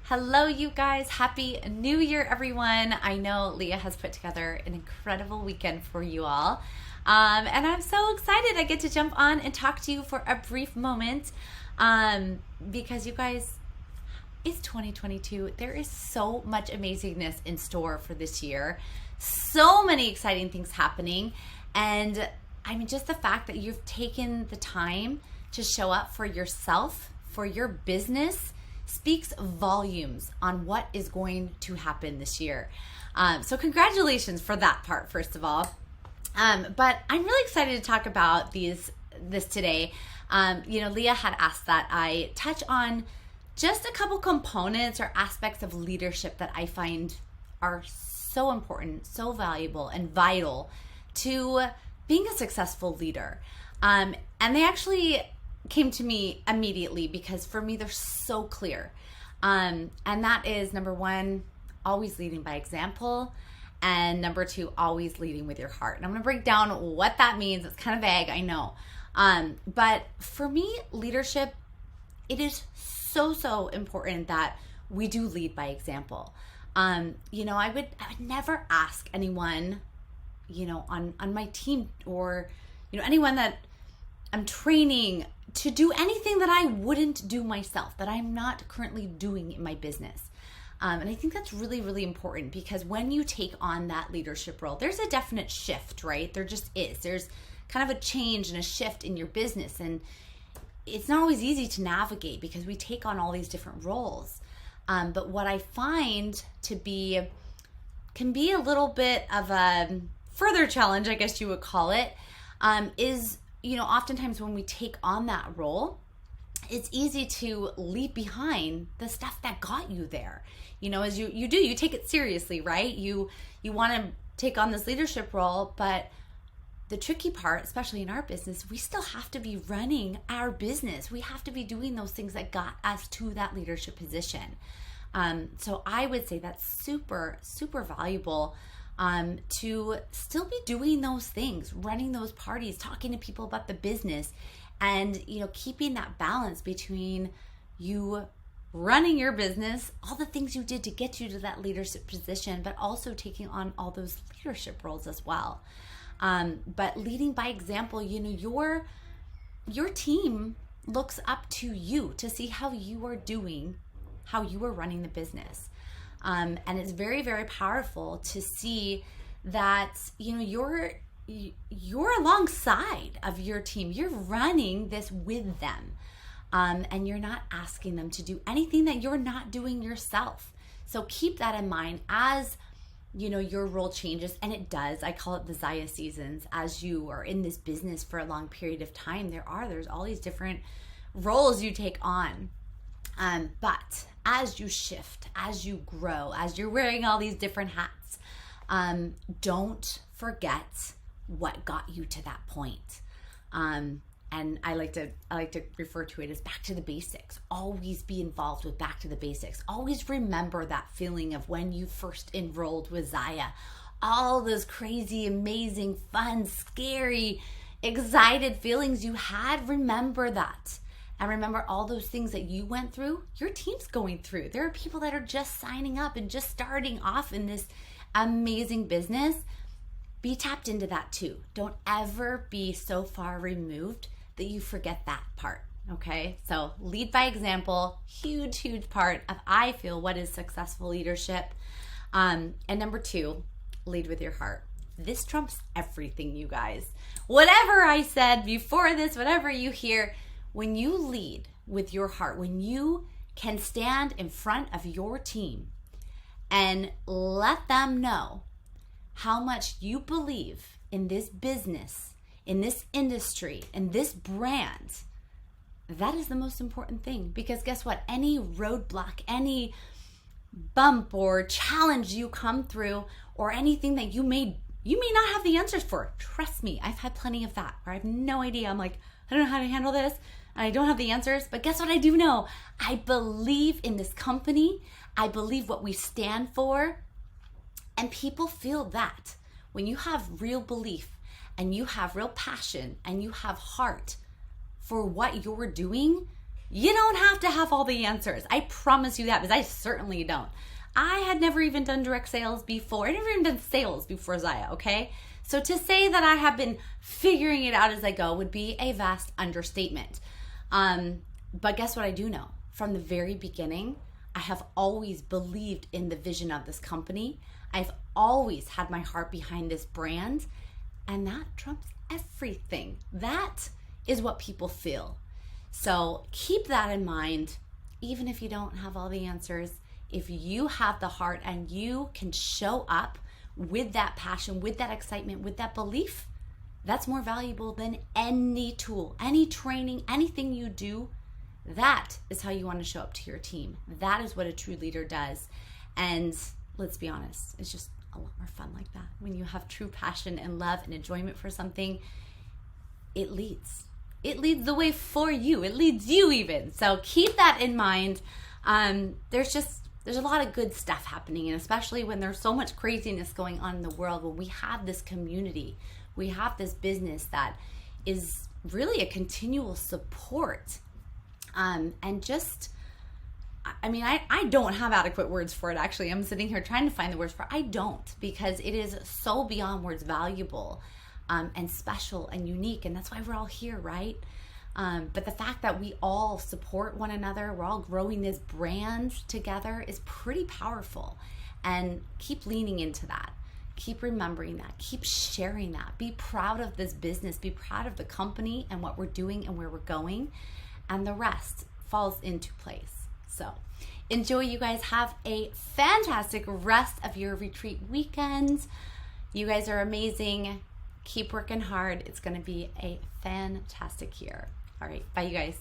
Hello, you guys. Happy New Year, everyone. I know Leah has put together an incredible weekend for you all. And I'm so excited I get to jump on and talk to you for a brief moment because you guys, it's 2022. There is so much amazingness in store for this year. So many exciting things happening. And I mean, just the fact that you've taken the time to show up for yourself, for your business, speaks volumes on what is going to happen this year. So congratulations for that part, first of all. But I'm really excited to talk about this today. Leah had asked that I touch on just a couple components or aspects of leadership that I find are so important, so valuable, and vital to being a successful leader. And they actually came to me immediately because for me they're so clear. And that is, number one, always leading by example, and number two, always leading with your heart. And I'm going to break down what that means. It's kind of vague, I know. But for me, leadership, it is so important that we do lead by example. I would never ask anyone, on my team or, anyone that I'm training to do anything that I wouldn't do myself, that I'm not currently doing in my business. And I think that's really, really important because when you take on that leadership role, there's a definite shift, right? There just is. There's kind of a change and a shift in your business. And it's not always easy to navigate because we take on all these different roles. But what I find can be a little bit of a further challenge, I guess you would call it, is oftentimes when we take on that role, it's easy to leave behind the stuff that got you there. As you take it seriously, right? You want to take on this leadership role, but the tricky part, especially in our business, we still have to be running our business. We have to be doing those things that got us to that leadership position. So I would say that's super valuable to still be doing those things, running those parties, talking to people about the business, and keeping that balance between you running your business, all the things you did to get you to that leadership position, but also taking on all those leadership roles as well. But leading by example, your team looks up to you to see how you are doing, how you are running the business. And it's very, very powerful to see that, you're alongside of your team. You're running this with them. And you're not asking them to do anything that you're not doing yourself. So keep that in mind as, your role changes. And it does. I call it the Zaya seasons. As you are in this business for a long period of time, there's all these different roles you take on. But as you shift, as you grow, as you're wearing all these different hats, don't forget what got you to that point. And I like to refer to it as back to the basics. Always be involved with back to the basics. Always remember that feeling of when you first enrolled with Zaya. All those crazy, amazing, fun, scary, excited feelings you had. Remember that. And remember all those things that you went through, your team's going through. There are people that are just signing up and just starting off in this amazing business. Be tapped into that too. Don't ever be so far removed that you forget that part, okay? So lead by example, huge part of, I feel, what is successful leadership. And number two, lead with your heart. This trumps everything, you guys. Whatever I said before this, whatever you hear, when you lead with your heart, when you can stand in front of your team and let them know how much you believe in this business, in this industry, in this brand, that is the most important thing. Because guess what? Any roadblock, any bump or challenge you come through, or anything that you may not have the answers for. Trust me, I've had plenty of that where I have no idea. I'm like, I don't know how to handle this. I don't have the answers, but guess what I do know? I believe in this company. I believe what we stand for. And people feel that. When you have real belief and you have real passion and you have heart for what you're doing, You don't have to have all the answers. I promise you that, because I certainly don't. I had never even done direct sales before. I never even done sales before Zaya, okay? So to say that I have been figuring it out as I go would be a vast understatement. But guess what I do know? From the very beginning, I have always believed in the vision of this company. I've always had my heart behind this brand, and that trumps everything. That is what people feel. So keep that in mind, even if you don't have all the answers. If you have the heart and you can show up with that passion, with that excitement, with that belief, that's more valuable than any tool, any training, anything you do. That is how you want to show up to your team. That is what a true leader does. And let's be honest, it's just a lot more fun like that. When you have true passion and love and enjoyment for something, it leads. It leads the way for you. It leads you even. So keep that in mind. There's a lot of good stuff happening, and especially when there's so much craziness going on in the world, when we have this community, we have this business that is really a continual support. And just, I mean, I don't have adequate words for it, actually. I'm sitting here trying to find the words for it. I don't, because it is so beyond words valuable, and special and unique. And that's why we're all here, right? But the fact that we all support one another, we're all growing this brand together, is pretty powerful. And keep leaning into that. Keep remembering that. Keep sharing that. Be proud of this business. Be proud of the company and what we're doing and where we're going. And the rest falls into place. So enjoy, you guys. Have a fantastic rest of your retreat weekend. You guys are amazing. Keep working hard. It's going to be a fantastic year. All right. Bye, you guys.